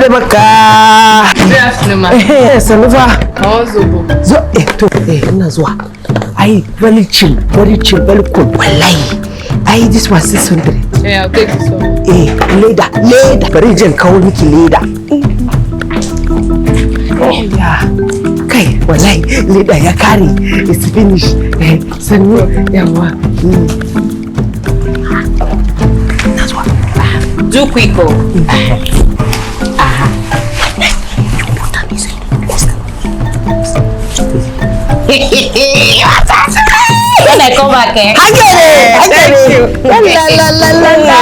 Baka. Sanufa. Ina zuwa. Ai, very chill, very cool. Wallahi. Ai, this was 600. Yeah, I'll take this one. Leda. Bari jan kawo miki leda. Yeah. Kai, wallahi, leda ya kare. It's finished. Sanu, yawa. Ina zuwa. Do quick. When I come back, I get it. La.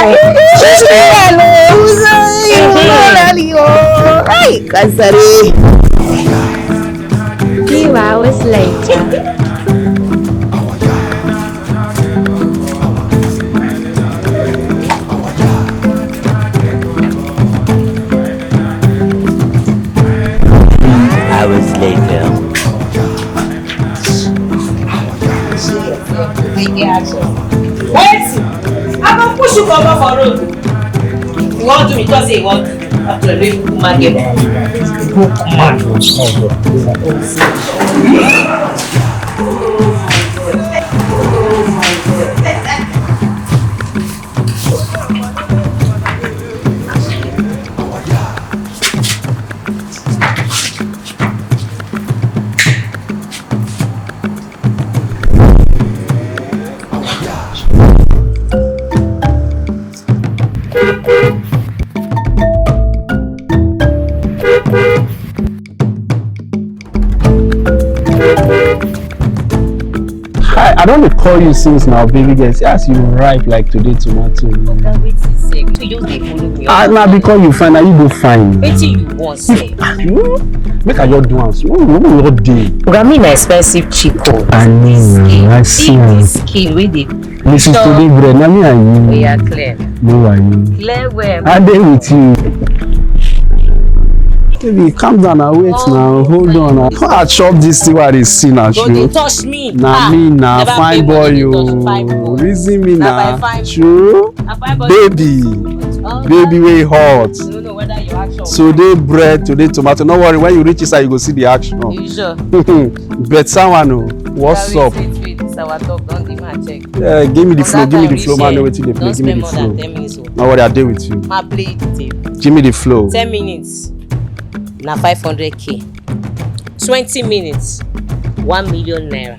Ay, Kasari. 2 hours later. Wait! I'm gonna push you over for road. You want to do it, just say you want to. After the woman get I don't call you since now, baby girl. Yes, you ripe like today tomato. Now because you find, now you go find. What you want say? Make a your dance. What day? I mean expensive chico. I mean, I see. Skin with it. This is today bread. Now me and you. We are clear. No, are you? Clear where? I dey with you. Baby, calm down and wait now. Hold on. I can't chop this thing while they see now. Don't touch me. Nah, me nah, fine boy you. Reason me nah. True. Baby. Baby, way hot. No, whether you action. Today bread, today tomato. No worry, when you reach inside, you go see the action. You sure? Bet someone, what's up? Our talk, don't give me a check. Yeah, give me the flow, man. Know what you play. Give me the flow. 10 minutes. No worry, I deal with you. My play it. Give me the flow. 10 minutes. Now 500k. 20 minutes. 1 million naira.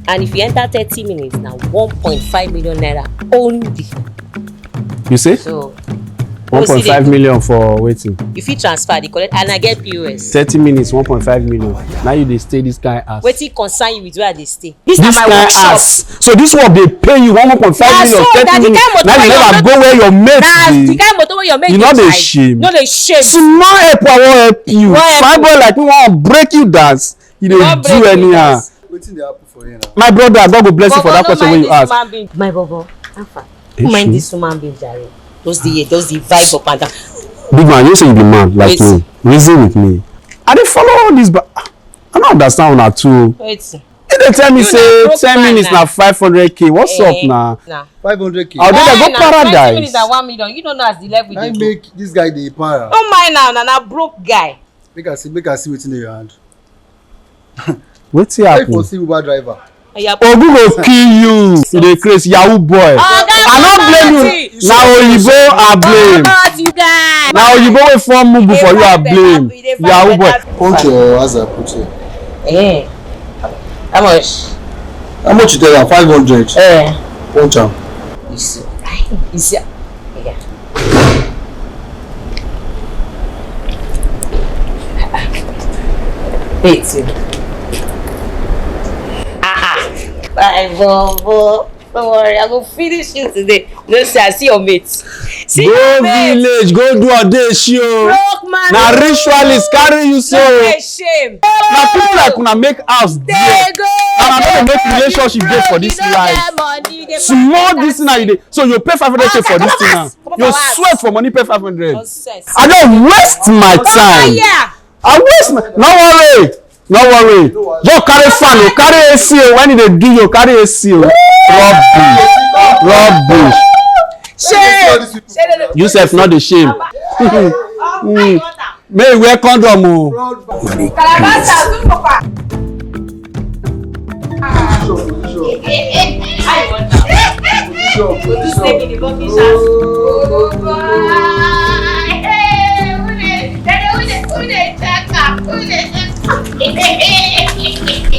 And if you enter 30 minutes, now 1.5 million naira only. You say? So 1.5 million for waiting. If you transfer the collect and I get POS. 30 minutes, 1.5 million. Now you they stay this guy ass. Waiting concern you with where they stay. This guy ass. So this one they pay you 1.5 million, 30 minutes. Now you never go where your mates be. The kind of motor where your mates. You know they shame. No they shame. Small help I won't help you. Fine boy like me want break you dance. You don't do anyhow. Waiting they happen for you now. My brother, God will bless you for that question when you ask. My bobo, mind this woman being Jerry. Those the vibe up and down. Big man, you say you be man like me. Reason with me. I dey follow all this, but I don't understand una too. Wait. If they tell me say 10 minutes na 500k, what's up now? Nah. 500k. I'll go paradise. 20 minutes na 1 million. You don't know as the level I make this guy the para. Oh my now, na broke guy. Make I see what's in your hand. What's happen? I for see Uber driver. Ogu go kill you. You dey crazy Yahoo boy. I no blame you. Na Oyibo I blame. Na Oyibo wey form mugu for you I blame. Yahoo boy. Punch your answer, put it. Eh. How much? How much you tell am? 500. Punch am. You see. Yeah. Wait. My bobo. Don't worry, I go finish you today. No, sir, I see your mates. See Go your mates. village, go do a day show. Broke man. Na ritualist carry you so. No dey shame. Na people like una make house They there. go. And I no dey make relationship dey for this life. Small this thing na you dey. So you pay 500k for this thing now. You sweat for money pay 500. I don waste my time. I waste my. No worry. No worry. Just carry fan o, carry AC o. When you dey do you carry AC o. Rubbish. Shame. You sef no dey shame. May you wear condom o. Who